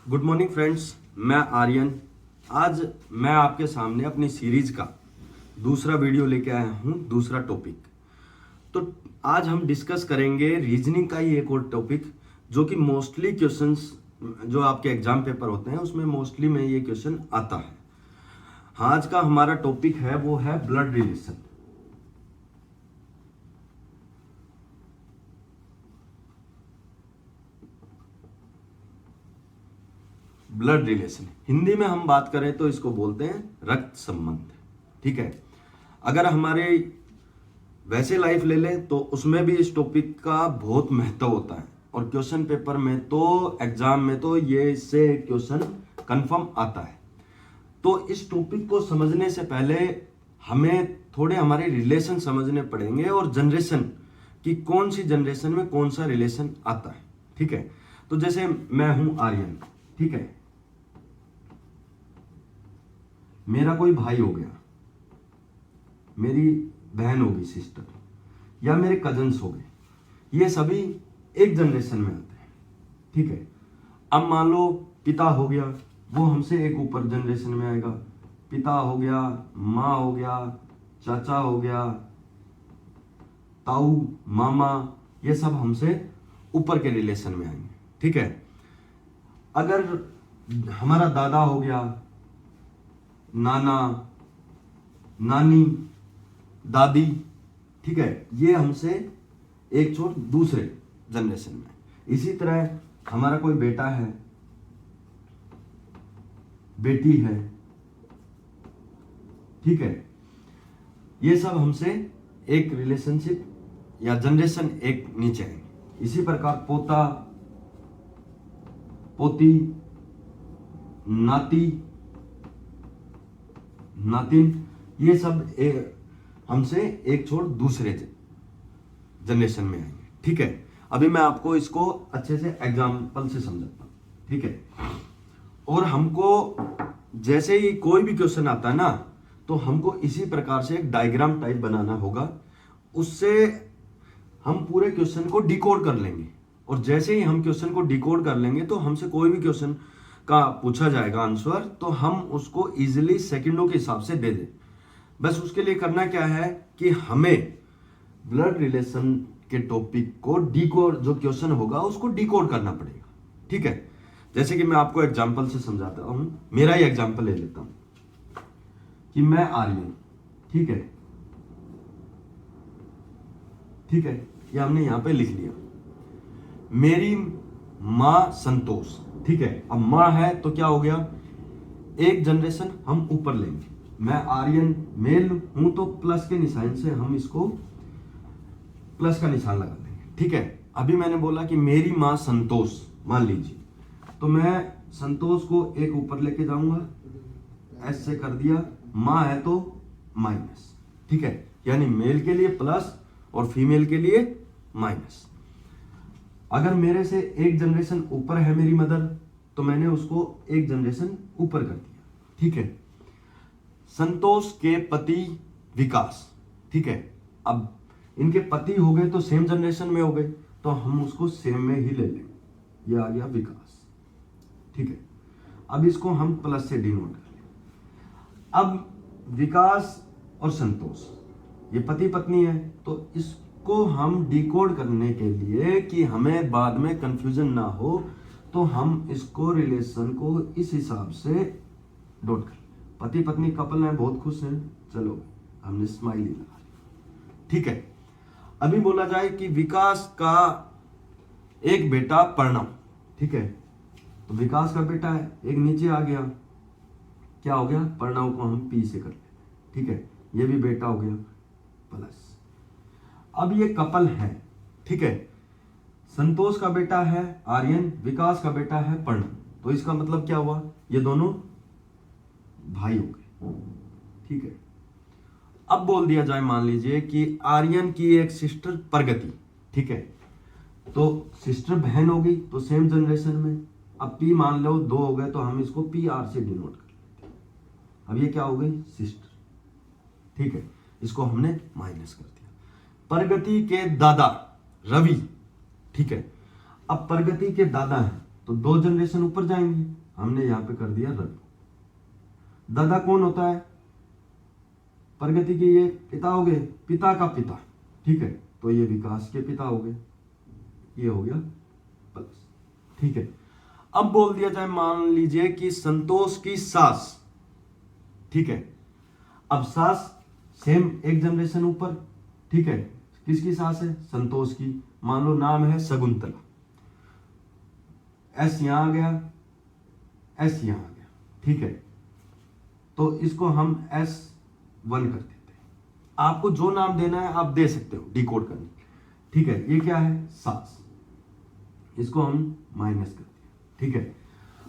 Good morning friends, मैं आर्यन। आज मैं आपके सामने अपनी सीरीज का दूसरा वीडियो लेके आया हूँ, दूसरा टॉपिक। तो आज हम डिस्कस करेंगे रीजनिंग का ही एक और टॉपिक, जो कि मोस्टली क्वेश्चंस जो आपके एग्जाम पेपर होते हैं उसमें मोस्टली में ये क्वेश्चन आता है। आज का हमारा टॉपिक है वो है blood relation. Blood relation Hindi में हम बात करें तो इसको बोलते हैं रक्त संबंध। ठीक है, अगर हमारे वैसे लाइफ ले लें तो उसमें भी इस टॉपिक का बहुत महत्व होता है, और क्वेश्चन पेपर में तो एग्जाम में तो ये इससे क्वेश्चन कंफर्म आता है। तो इस टॉपिक को समझने से पहले हमें थोड़े हमारे रिलेशन समझने पड़ेंगे, और जनरेशन कि कौन सी जनरेशन में कौन सा रिलेशन आता है। ठीक है, तो जैसे मैं हूं आर्यन, ठीक है, मेरा कोई भाई हो गया, मेरी बहन होगी सिस्टर, या मेरे कजन्स हो गए, ये सभी एक जनरेशन में आते हैं। ठीक है, अब मान लो पिता हो गया, वो हमसे एक ऊपर जनरेशन में आएगा। पिता हो गया, माँ हो गया, चाचा हो गया, ताऊ, मामा, ये सब हमसे ऊपर के रिलेशन में आएंगे। ठीक है, अगर हमारा दादा हो गया, नाना, नानी, दादी, ठीक है, ये हमसे एक छोर दूसरे जनरेशन में। इसी तरह हमारा कोई बेटा है, बेटी है, ठीक है, ये सब हमसे एक रिलेशनशिप या जनरेशन एक नीचे है। इसी प्रकार पोता, पोती, नाती, नातिन, ये सब हमसे एक छोर दूसरे जनरेशन में आएंगे। ठीक है, अभी मैं आपको इसको अच्छे से एग्जाम्पल से समझाता हूं। ठीक है, और हमको जैसे ही कोई भी क्वेश्चन आता है ना, तो हमको इसी प्रकार से एक डायग्राम टाइप बनाना होगा। उससे हम पूरे क्वेश्चन को डिकोड कर लेंगे, और जैसे ही हम क्वेश्चन को डिकोड कर लेंगे तो हमसे कोई भी क्वेश्चन का पूछा जाएगा आंसर, तो हम उसको इजीली सेकंडों के हिसाब से दे दें। बस उसके लिए करना क्या है कि हमें ब्लड रिलेशन के टॉपिक को डिकोड, जो क्वेश्चन होगा उसको डिकोड करना पड़ेगा। ठीक है, जैसे कि मैं आपको एग्जांपल से समझाता हूं, मेरा ही एग्जांपल ले लेता हूं कि मैं आर्यन, ठीक है, ठीक है, ये हमने यहां पे लिख लिया। मेरी मां संतोष, ठीक है, अब मां है तो क्या हो गया, एक जनरेशन हम ऊपर लेंगे। मैं आर्यन मेल हूं तो प्लस के निशान से हम इसको प्लस का निशान लगा देंगे। ठीक है, अभी मैंने बोला कि मेरी मां संतोष, मान लीजिए, तो मैं संतोष को एक ऊपर लेके जाऊंगा, एस से कर दिया, मां है तो माइनस। ठीक है, यानी मेल के लिए प्लस और फीमेल के लिए माइनस। अगर मेरे से एक जनरेशन ऊपर है मेरी मदर, तो मैंने उसको एक जनरेशन ऊपर कर दिया। ठीक है, संतोष के पति विकास, ठीक है, अब इनके पति हो गए तो सेम जनरेशन में हो गए, तो हम उसको सेम में ही ले लेंगे, ये आ गया विकास। ठीक है, अब इसको हम प्लस से डिनोट कर लें। अब विकास और संतोष ये पति पत्नी है, तो इसको हम डिकोड करने के लिए कि हमें बाद में कंफ्यूजन ना हो, तो हम इसको रिलेशन को इस हिसाब से डॉट कर, पति पत्नी कपल हैं, बहुत खुश हैं, चलो हमने स्माइली लगा ली। ठीक है, अभी बोला जाए कि विकास का एक बेटा प्रणव, ठीक है, तो विकास का बेटा है, एक नीचे आ गया, क्या हो गया, प्रणव को हम पी से कर लेते। ठीक है, ये भी बेटा हो गया प्लस। अब ये कपल है, ठीक है, संतोष का बेटा है आर्यन, विकास का बेटा है प्रणव, तो इसका मतलब क्या हुआ, ये दोनों भाई हो गए। ठीक है, अब बोल दिया जाए, मान लीजिए कि आर्यन की एक सिस्टर प्रगति, ठीक है, तो सिस्टर बहन होगी तो सेम जनरेशन में। अब पी मान लो दो हो गए, तो हम इसको पी आर से डिनोट कर लेते हैं। अब ये क्या हो गई, सिस्टर। ठीक है, इसको हमने माइनस कर दिया। प्रगति के दादा रवि, ठीक है, अब प्रगति के दादा हैं तो 2 जनरेशन ऊपर जाएंगे, हमने यहां पे कर दिया रवि। दादा कौन होता है? प्रगति के ये पिता हो गए, पिता का पिता, ठीक है, तो ये विकास के पिता हो गए, ये हो गया प्लस, ठीक है। अब बोल दिया जाए, मान लीजिए कि संतोष की सास, ठीक है, अब सास सेम एक जनरेशन ऊपर, ठीक है, किसकी सास है? संतोष की, मान लो नाम है शकुंतला, एस यहां आ गया, एस यहां आ गया, ठीक है, तो इसको हम S1 कर देते हैं। आपको जो नाम देना है आप दे सकते हो डिकोड करने, ठीक है। ये क्या है? सास, इसको हम माइनस कर दिया, ठीक है।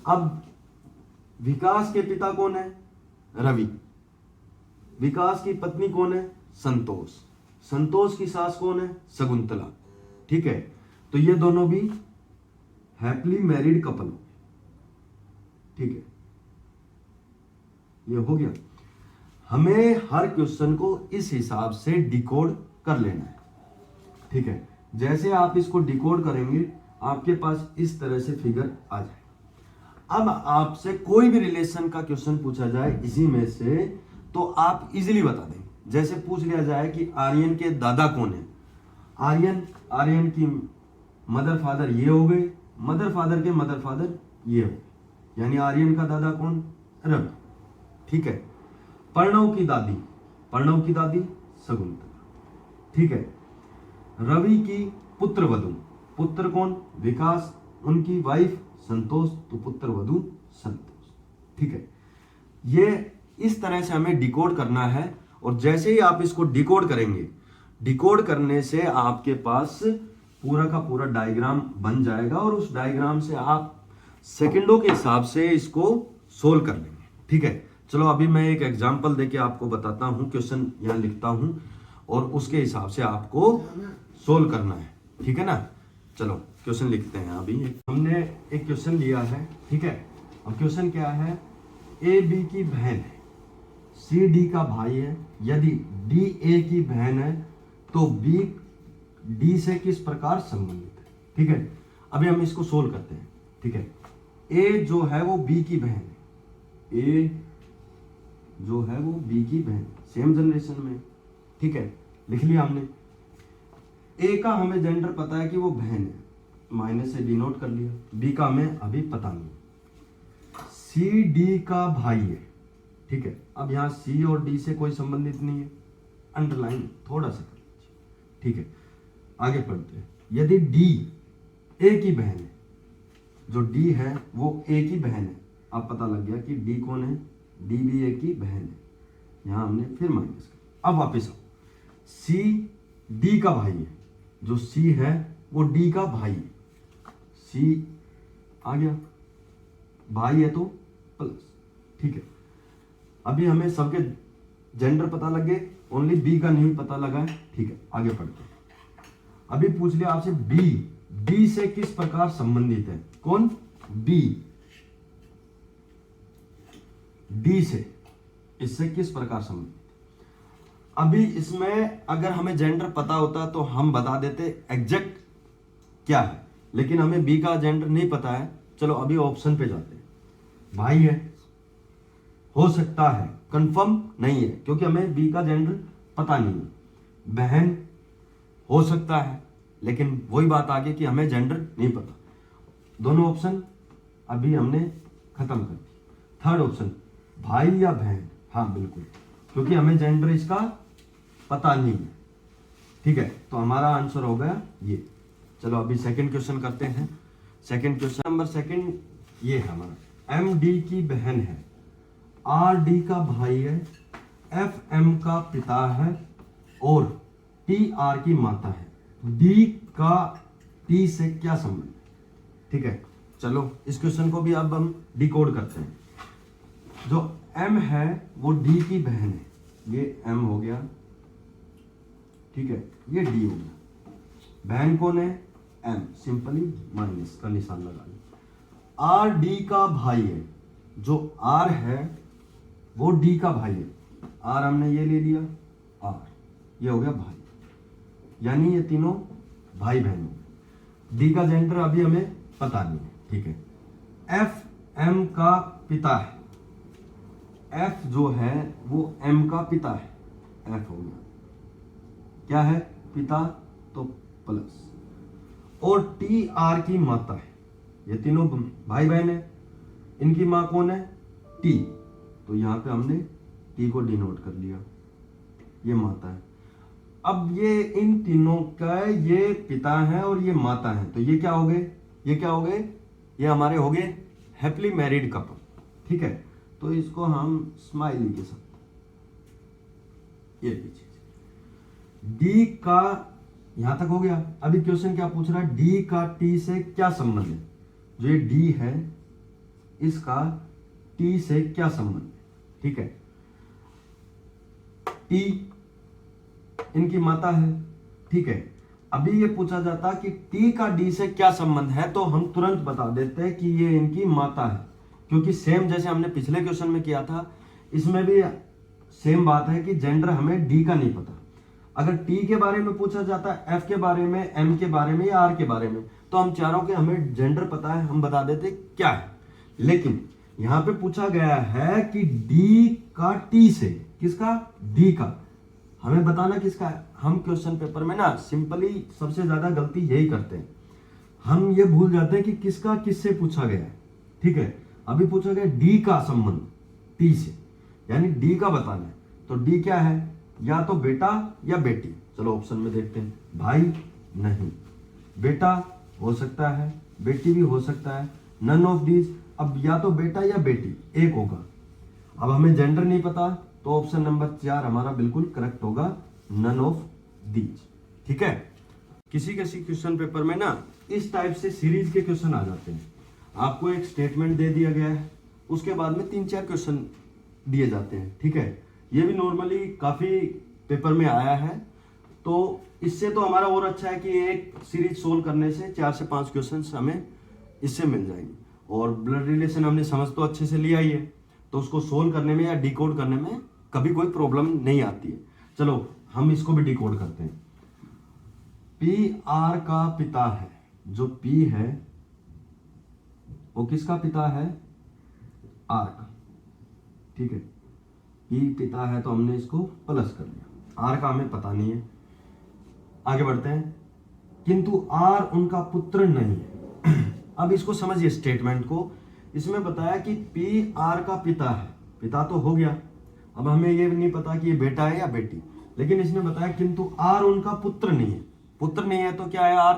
अब विकास के पिता कौन है? रवि। विकास की पत्नी कौन है? संतोष। संतोष की सास कौन है? शकुंतला, ठीक है। तो ये दोनों भी हैप्पीली मैरिड कपल हो, ठीक है, ये हो गया। हमें हर क्वेश्चन को इस हिसाब से डिकोड कर लेना है, ठीक है। जैसे आप इसको डिकोड करेंगे आपके पास इस तरह से फिगर आ जाएगा। अब आपसे कोई भी रिलेशन का क्वेश्चन पूछा जाए इसी में से, तो आप इजीली बता देंगे। जैसे पूछ लिया जाए कि आर्यन के दादा कौन है? आर्यन की मदर फादर ये हो गए, मदर फादर के मदर फादर ये हो गए, यानी आर्यन का दादा कौन? रवि, ठीक है। प्रणव की दादी शकुंतला, ठीक है। रवि की पुत्र वधु, पुत्र कौन? विकास, उनकी वाइफ संतोष, तो पुत्र वधु संतोष, ठीक है। ये इस तरह से हमें डिकोड करना है, और जैसे ही आप इसको डिकोड करेंगे, डिकोड करने से आपके पास पूरा का पूरा डायग्राम बन जाएगा, और उस डायग्राम से आप सेकंडों के हिसाब से इसको सोल्व कर लेंगे, ठीक है। चलो अभी मैं एक एग्जांपल देके आपको बताता हूं, क्वेश्चन यहां लिखता हूं और उसके हिसाब से आपको सोल्व करना है, ठीक है ना। चलो क्वेश्चन लिखते हैं। अभी हमने एक क्वेश्चन लिया है, ठीक है। अब क्वेश्चन क्या है? ए बी की बहन है, सी डी का भाई है, यदि डी ए की बहन है तो बी डी से किस प्रकार संबंधित है, ठीक है। अभी हम इसको सोल्व करते हैं, ठीक है। ए जो है वो बी की बहन है, ए जो है वो बी की बहन, सेम जनरेशन में, ठीक है, लिख लिया हमने। ए का हमें जेंडर पता है कि वो बहन है, माइनस से डिनोट कर लिया। बी का हमें अभी पता नहीं। सी डी का भाई है, ठीक है। अब यहां सी और डी से कोई संबंधित नहीं है, अंडरलाइन थोड़ा सा कर लीजिए, ठीक है। आगे पढ़ते हैं। यदि डी ए की बहन है, जो डी है वो ए की बहन है, अब पता लग गया कि डी कौन है? डी भी ए की बहन है, यहां हमने फिर माइनस कर। अब वापस आओ, सी डी का भाई है, जो सी है वो डी का भाई है, सी आ गया, भाई है तो प्लस, ठीक है। अभी हमें सबके जेंडर पता लग गए, ओनली बी का नहीं पता लगा है, ठीक है। आगे पढ़ते हैं। अभी पूछ लिया आपसे बी, डी से किस प्रकार संबंधित है? कौन? बी डी से, इससे किस प्रकार संबंधित? अभी इसमें अगर हमें जेंडर पता होता तो हम बता देते एग्जैक्ट क्या है, लेकिन हमें बी का जेंडर नहीं पता है। चलो अभी ऑप्शन पे जाते हैं। भाई है, हो सकता है, कंफर्म नहीं है क्योंकि हमें बी का जेंडर पता नहीं है। बहन हो सकता है, लेकिन वही बात आ गई कि हमें जेंडर नहीं पता। दोनों ऑप्शन अभी हमने खत्म कर दी। थर्ड ऑप्शन भाई या बहन, हाँ बिल्कुल, क्योंकि हमें जेंडर इसका पता नहीं है, ठीक है। तो हमारा आंसर हो गया ये। चलो अभी सेकंड क्वेश्चन करते हैं। सेकंड क्वेश्चन नंबर सेकंड ये है हमारा, एम डी की बहन है, आर डी का भाई है, एफ एम का पिता है और टी आर की माता है। डी का टी से क्या संबंध है, ठीक है। चलो इस क्वेश्चन को भी अब हम डिकोड करते हैं। जो एम है वो डी की बहन है, ये एम हो गया, ठीक है, ये डी हो गया। बहन कौन है? एम, सिंपली माइनस का निशान लगा लिया। आर डी का भाई है, जो आर है वो डी का भाई है, आर हमने ये ले लिया, आर ये हो गया भाई, यानी ये तीनों भाई बहन हो। डी का जेंडर अभी हमें पता नहीं है, ठीक है। एफ एम का पिता है, एफ जो है वो एम का पिता है, एफ हो गया क्या है, पिता, तो प्लस, और टी आर की माता है, ये तीनों भाई बहन है, इनकी मां कौन है, टी, तो यहां पे हमने टी को डिनोट कर लिया, ये माता है। अब ये इन तीनों का ये पिता है और ये माता है, तो ये क्या हो गए, ये क्या हो गए, ये हमारे हो गए हैप्पीली मैरिड कपल, ठीक है। तो इसको हम स्माइली के साथ ये पीछे डी का यहां तक हो गया। अभी क्वेश्चन क्या पूछ रहा है, डी का टी से क्या संबंध है, जो ये डी है इसका टी से क्या संबंध है, ठीक है। टी इनकी माता है, ठीक है। अभी ये पूछा जाता कि टी का डी से क्या संबंध है, तो हम तुरंत बता देते हैं कि ये इनकी माता है, क्योंकि सेम जैसे हमने पिछले क्वेश्चन में किया था, इसमें भी सेम बात है कि जेंडर हमें डी का नहीं पता। अगर टी के बारे में पूछा जाता है, एफ के बारे में, एम के बारे में या आर के बारे में, तो हम चारों के हमें जेंडर पता है, हम बता देते क्या है। लेकिन यहां पे पूछा गया है कि डी का टी से, किसका, डी का, हमें बताना किसका है। हम क्वेश्चन पेपर में ना सिंपली सबसे ज्यादा गलती यही करते हैं, हम ये भूल जाते हैं कि किसका किससे पूछा गया है, ठीक है। अभी पूछा गया डी का संबंध टी से, यानी डी का बताना है, तो डी क्या है, या तो बेटा या बेटी। चलो ऑप्शन में देखते हैं, भाई नहीं, बेटा हो सकता है, बेटी भी हो सकता है, नन ऑफ दीज। अब या तो बेटा या बेटी एक होगा। अब हमें जेंडर नहीं पता, तो ऑप्शन नंबर 4 हमारा बिल्कुल करेक्ट होगा, नन ऑफ दीज, ठीक है। किसी किसी क्वेश्चन पेपर में ना इस टाइप से सीरीज के क्वेश्चन आ जाते हैं, आपको एक स्टेटमेंट दे दिया गया है, उसके बाद में 3-4 क्वेश्चन दिए जाते हैं, ठीक है। ये भी नॉर्मली काफी पेपर में आया है, तो इससे तो हमारा और अच्छा है कि एक सीरीज सोल्व करने से 4 से 5 क्वेश्चन हमें इससे मिल जाएंगे। और ब्लड रिलेशन हमने समझ तो अच्छे से लिया ही है, तो उसको सोल्व करने में या डिकोड करने में कभी कोई प्रॉब्लम नहीं आती है। चलो हम इसको भी डिकोड करते हैं। पी आर का पिता है, जो पी है वो किसका पिता है, आर का, ठीक है। पी पिता है तो हमने इसको प्लस कर लिया, आर का हमें पता नहीं है। आगे बढ़ते हैं, किंतु आर उनका पुत्र नहीं है। अब इसको समझिए स्टेटमेंट को, इसमें बताया कि पी आर का पिता है, पिता तो हो गया, अब हमें ये नहीं पता कि ये बेटा है या बेटी, लेकिन इसने बताया किंतु आर उनका पुत्र नहीं है। पुत्र नहीं है तो क्या है, आर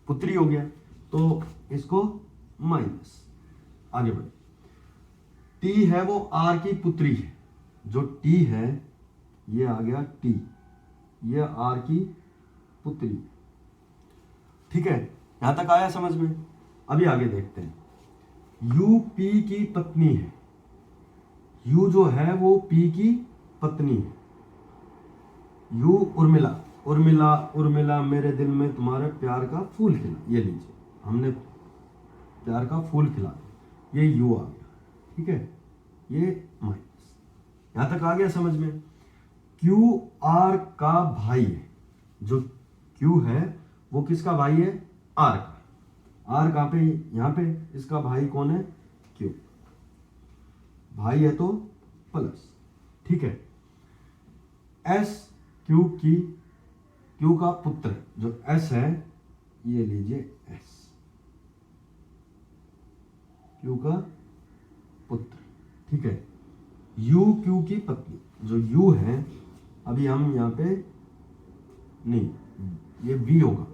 पुत्री हो गया, तो इसको माइनस। आगे बढ़े, टी है वो आर की पुत्री है, जो टी है ये आ गया टी, ये आर की पुत्री, ठीक है। यहां तक आया समझ में। अभी आगे देखते हैं, यू पी की पत्नी है, यू जो है वो पी की पत्नी है। यू उर्मिला, उर्मिला उर्मिला मेरे दिल में तुम्हारे प्यार का फूल खिला, ये लीजिए हमने प्यार का फूल खिला, ये यू आ गया, ठीक है, ये माइनस। यहां तक आ गया समझ में। क्यू आर का भाई है, जो क्यू है वो किसका भाई है, आर का। आर कहां पे, यहां पे, इसका भाई कौन है, क्यू, भाई है तो प्लस, ठीक है। एस क्यू की, क्यू का पुत्र जो एस है, ये लीजिए एस, क्यू का पुत्र, ठीक है। यू क्यू की पत्नी, जो यू है, अभी हम यहां पे नहीं, ये वी होगा,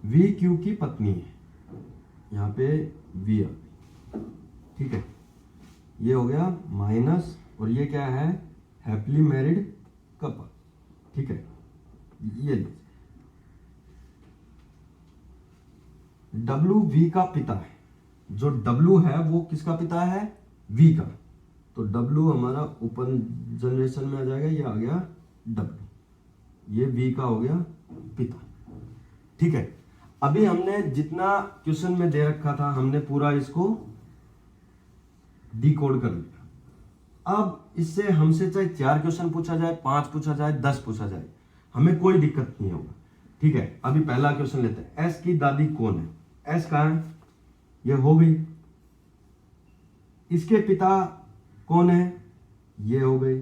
वी क्यू की पत्नी है, यहां पे वी आ, ठीक है। ये हो गया माइनस, और ये क्या है, हैप्पीली मैरिड कपल, ठीक है। ये डब्ल्यू वी का पिता है, जो डब्ल्यू है वो किसका पिता है, वी का, तो डब्ल्यू हमारा ऊपर जनरेशन में आ जाएगा, ये आ गया डब्ल्यू, ये वी का हो गया पिता, ठीक है। अभी हमने जितना क्वेश्चन में दे रखा था हमने पूरा इसको डिकोड कर लिया। अब इससे हमसे चाहे 4 क्वेश्चन पूछा जाए, 5 पूछा जाए, 10 पूछा जाए, हमें कोई दिक्कत नहीं होगा। ठीक है, अभी पहला क्वेश्चन लेते हैं। एस की दादी कौन है? एस कहाँ है? ये हो गई। इसके पिता कौन है? ये हो गए।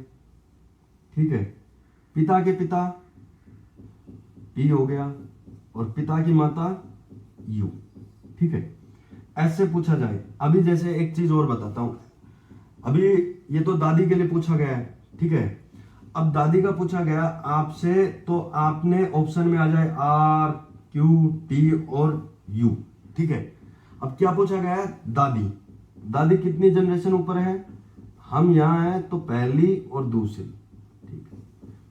ठीक है, पिता के पिता पी हो गया और पिता की माता यू। ठीक है, एस से पूछा जाए। अभी जैसे एक चीज और बताता हूं, अभी ये तो दादी के लिए पूछा गया है। ठीक है, अब दादी का पूछा गया आपसे, तो आपने ऑप्शन में आ जाए आर क्यू टी और यू। ठीक है, अब क्या पूछा गया है? दादी। दादी कितनी जनरेशन ऊपर है? हम यहां हैं तो पहली और दूसरी। ठीक है,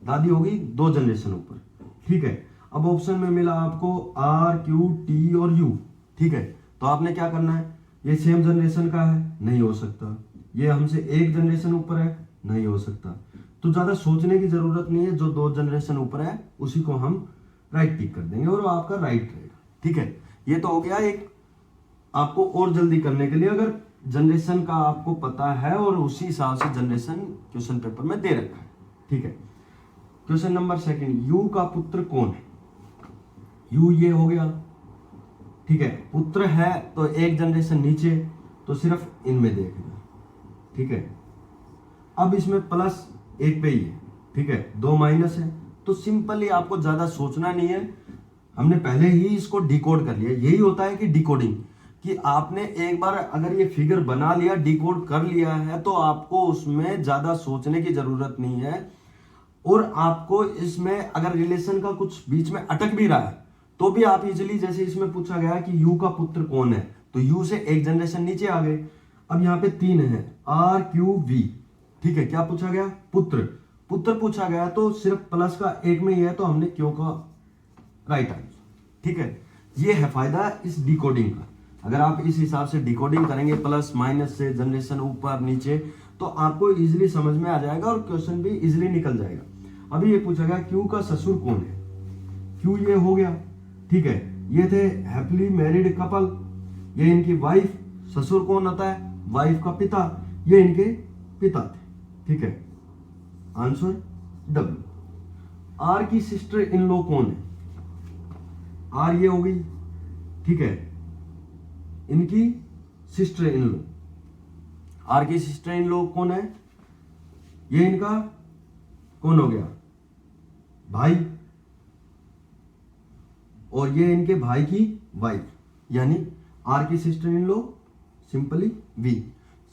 दादी होगी 2 जनरेशन ऊपर। ठीक है, अब ऑप्शन में मिला आपको आर क्यू टी और यू। ठीक है, तो आपने क्या करना है? ये सेम जनरेशन का है, नहीं हो सकता। ये हमसे 1 जनरेशन ऊपर है, नहीं हो सकता। तो ज्यादा सोचने की जरूरत नहीं है, जो 2 जनरेशन ऊपर है उसी को हम राइट टिक कर देंगे और वो आपका राइट रहेगा। ठीक है, ये तो हो गया एक आपको और जल्दी करने के लिए, अगर जनरेशन का आपको पता है और उसी हिसाब से जनरेशन क्वेश्चन पेपर में दे रखा है। ठीक है, क्वेश्चन नंबर 2, यू का पुत्र कौन है? यू ये हो गया। ठीक है, पुत्र है तो 1 जनरेशन नीचे, तो सिर्फ इनमें देखना। ठीक है, अब इसमें प्लस 1 पे ही है। ठीक है, 2 माइनस है, तो सिंपली आपको ज्यादा सोचना नहीं है, हमने पहले ही इसको डिकोड कर लिया। यही होता है कि डिकोडिंग, कि आपने एक बार अगर ये फिगर बना लिया, डिकोड कर लिया है, तो आपको उसमें ज्यादा सोचने की जरूरत नहीं है। और आपको इसमें अगर रिलेशन का कुछ बीच में अटक भी रहा है तो भी आप इजिली, जैसे इसमें पूछा गया कि यू का पुत्र कौन है, तो यू से 1 जनरेशन नीचे आ गए। अब यहाँ पे 3 है, आर क्यू वी। ठीक है, क्या पूछा गया? पुत्र। पुत्र पूछा गया तो सिर्फ प्लस का 1 में ही है, तो हमने क्यू का राइट आंसर। ठीक है, ये है फायदा इस डिकोडिंग का। अगर आप इस हिसाब से डिकोडिंग करेंगे, प्लस माइनस से जनरेशन ऊपर नीचे, तो आपको इजिली समझ में आ जाएगा और क्वेश्चन भी इजिली निकल जाएगा। अभी ये पूछा गया क्यू का ससुर कौन है? क्यू ये हो गया। ठीक है, ये थे हैप्पीली मैरिड कपल, ये इनकी वाइफ। ससुर कौन होता है? वाइफ का पिता, ये इनके पिता थे। ठीक है, आंसर डब्ल्यू। आर की सिस्टर इन लॉ कौन है? आर ये हो गई। ठीक है, इनकी सिस्टर इन लॉ। आर की सिस्टर इन लॉ कौन है? ये इनका कौन हो गया? भाई। और ये इनके भाई की वाइफ, यानी आर की sister in law simply V.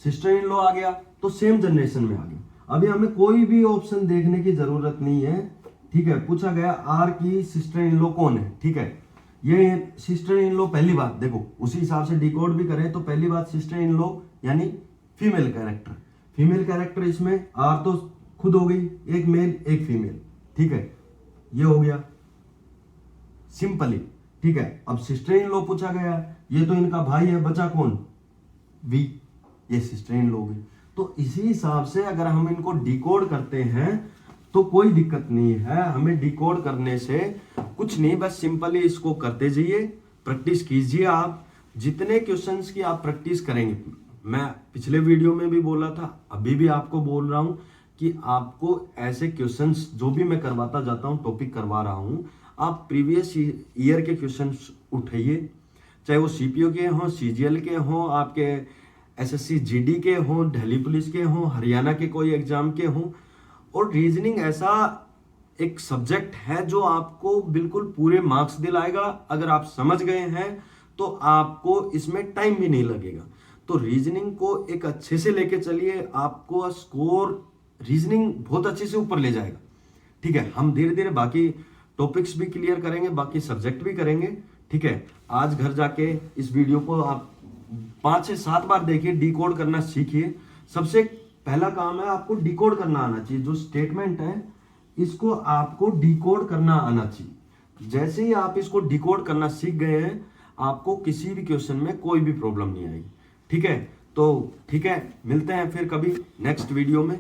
Sister in law आ गया तो सेम जनरेशन में आ गया। अभी हमें कोई भी ऑप्शन देखने की जरूरत नहीं है। ठीक है, पूछा गया आर की सिस्टर इन लॉ कौन है। ठीक है, ये सिस्टर इन लॉ पहली बात देखो, उसी हिसाब से डिकोड भी करें तो पहली बात सिस्टर इन लॉ यानी फीमेल कैरेक्टर। फीमेल कैरेक्टर इसमें आर तो खुद हो गई, एक मेल एक फीमेल। ठीक है, ये हो गया सिंपली। ठीक है, अब सिस्टर इन लॉ पूछा गया, ये तो इनका भाई है, बचा कौन? वी। ये सिस्टर इन लॉ गई। तो इसी हिसाब से अगर हम इनको डिकोड करते हैं तो कोई दिक्कत नहीं है। हमें डिकोड करने से कुछ नहीं, बस सिंपली इसको करते जाइए, प्रैक्टिस कीजिए। आप जितने क्वेश्चंस की आप प्रैक्टिस करेंगे, मैं पिछले वीडियो में भी बोला था, अभी भी आपको बोल रहा हूं कि आपको ऐसे क्वेश्चंस जो भी मैं करवाता जाता हूं, टॉपिक करवा रहा हूं, आप प्रीवियस ईयर के क्वेश्चंस उठाइए, चाहे वो सीपीओ के हों, सीजीएल के हों, आपके एसएससी जीडी के हों, दिल्ली पुलिस के हों, हरियाणा के कोई एग्जाम के हों। और रीजनिंग ऐसा एक सब्जेक्ट है जो आपको बिल्कुल पूरे मार्क्स दिलाएगा। अगर आप समझ गए हैं तो आपको इसमें टाइम भी नहीं लगेगा। तो रीजनिंग को एक अच्छे से लेके चलिए, आपको स्कोर रीजनिंग बहुत अच्छे से ऊपर ले जाएगा। ठीक है, हम धीरे धीरे बाकी टॉपिक्स भी क्लियर करेंगे, बाकी सब्जेक्ट भी करेंगे। ठीक है, आज घर जाके इस वीडियो को आप 5 से 7 बार देखिए, डिकोड करना सीखिए। सबसे पहला काम है आपको डिकोड करना आना चाहिए। जो स्टेटमेंट है इसको आपको डिकोड करना आना चाहिए। जैसे ही आप इसको डिकोड करना सीख गए हैं, आपको किसी भी क्वेश्चन में कोई भी प्रॉब्लम नहीं आएगी। ठीक है, तो ठीक है, मिलते हैं फिर कभी नेक्स्ट वीडियो में।